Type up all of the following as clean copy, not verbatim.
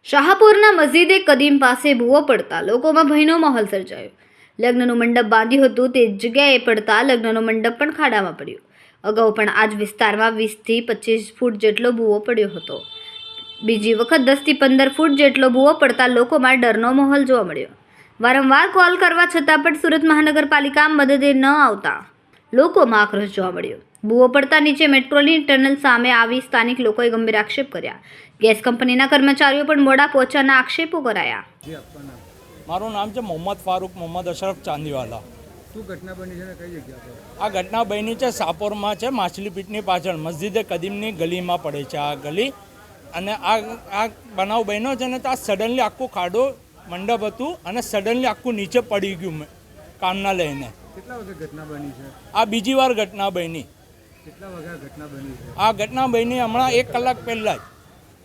શાહપુરના મસ્જિદે કદીમ પાસે ભૂવો પડતા લોકોમાં ભયનો માહોલ સર્જાયો. લગ્નનું મંડપ બાંધ્યું હતું તે જગ્યાએ પડતા લગ્નનો મંડપ પણ ખાડામાં પડ્યો. અગાઉ પણ આ જ વિસ્તારમાં 20થી 25 ફૂટ જેટલો ભૂવો પડ્યો હતો. બીજી વખત 10થી 15 ફૂટ જેટલો ભૂવો પડતા લોકોમાં ડરનો માહોલ જોવા મળ્યો. વારંવાર કોલ કરવા છતાં પણ સુરત મહાનગરપાલિકા મદદે ન આવતા લોકોમાં આક્રોશ જોવા મળ્યો. ભૂવો પડતા નીચે મેટ્રોની ટનલ સામે આવી સ્થાનિક લોકોએ ગંભીર આક્ષેપ કર્યા. ગેસ કંપનીના કર્મચારીઓ પણ મોડા પહોંચવાના આક્ષેપો કરાયા. મારું નામ છે મોહમ્મદ ફારૂક મોહમ્મદ અશરફ ચાંદીવાલા. શું ઘટના બની છે ને કઈ જગ્યા પર? આ ઘટના બની છે શાહપુરમાં છે, માછલીપીટની પાછળ મસ્જિદે કદીમની ગલીમાં પડે છે આ ગલી. અને આ બનાવ બન્યો છે ને તો આ સડનલી આખું ખાડો મંડપ હતું અને સડનલી આખું નીચે પડી ગયું કામના લઈને. કેટલા વાગે ઘટના બની છે? આ બીજી વાર ઘટના બની. કેટલા વાગે ઘટના બની છે? આ ઘટના બની હમણાં 1 કલાક પહેલાં જ,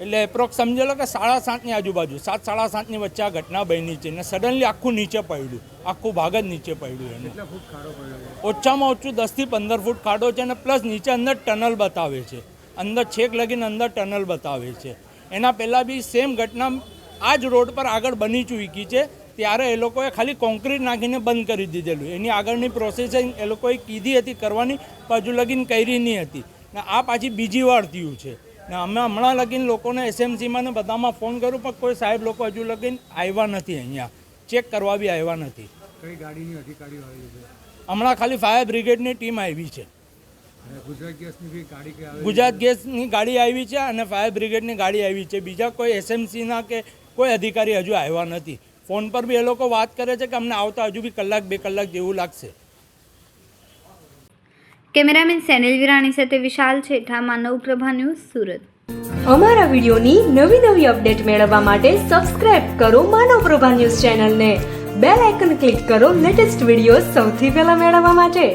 એટલે એપ્રોક્સ સમજી લો કે 7:30ની આજુબાજુ, 7-7:30ની વચ્ચે આ ઘટના બની છે ને સડનલી આખું નીચે પડ્યું, આખું ભાગ જ નીચે પડ્યું. એને કેટલા ફૂટ ખાડો પડ્યો? ઓછામાં ઓછું 10થી 15 ફૂટ ખાડો છે અને પ્લસ નીચે અંદર ટનલ બતાવે છે, અંદર છેક લગીને અંદર ટનલ બતાવે છે. એના પહેલાં બી સેમ ઘટના આ જ રોડ પર આગળ બની ચૂકી છે. ત્યારે એ લોકોએ ખાલી કોન્ક્રીટ નાખીને બંધ કરી દીધેલું. એની આગળની પ્રોસેસિંગ એ લોકોએ કીધી હતી કરવાની, પણ હજુ લગીન કરી નહીં હતી ને આ પાછી બીજી વાર થયું છે. ને અમે હમણાં લગીન લોકોને એસએમસીમાં ને બધામાં ફોન કર્યું પણ કોઈ સાહેબ લોકો હજુ લગીન આવ્યા નથી, અહીંયા ચેક કરવા બી આવ્યા નથી. કઈ ગાડીની અધિકારીઓ આવી છે? હમણાં ખાલી ફાયર બ્રિગેડની ટીમ આવી છે. ગુજરાત ગેસની બી ગાડી કે આવી? ગુજરાત ગેસની ગાડી આવી છે અને ફાયર બ્રિગેડની ગાડી આવી છે. બીજા કોઈ એસએમસીના કે કોઈ અધિકારી હજુ આવ્યા નથી. ફોન પર બી એ લોકો વાત કરે છે કે અમને આવતા હજુ બી 1-2 કલાક જેવું લાગશે. કેમેરામેન સેનિલ વિરાણી સાથે વિશાલ છેઠા, માનવ પ્રભા ન્યૂઝ, સુરત. અમારા વિડીયોની નવી અપડેટ મેળવવા માટે સબસ્ક્રાઇબ કરો માનવ પ્રભા ન્યૂઝ ચેનલને. બેલ આઇકન ક્લિક કરો લેટેસ્ટ વિડીયો સૌથી પહેલા મેળવવા માટે.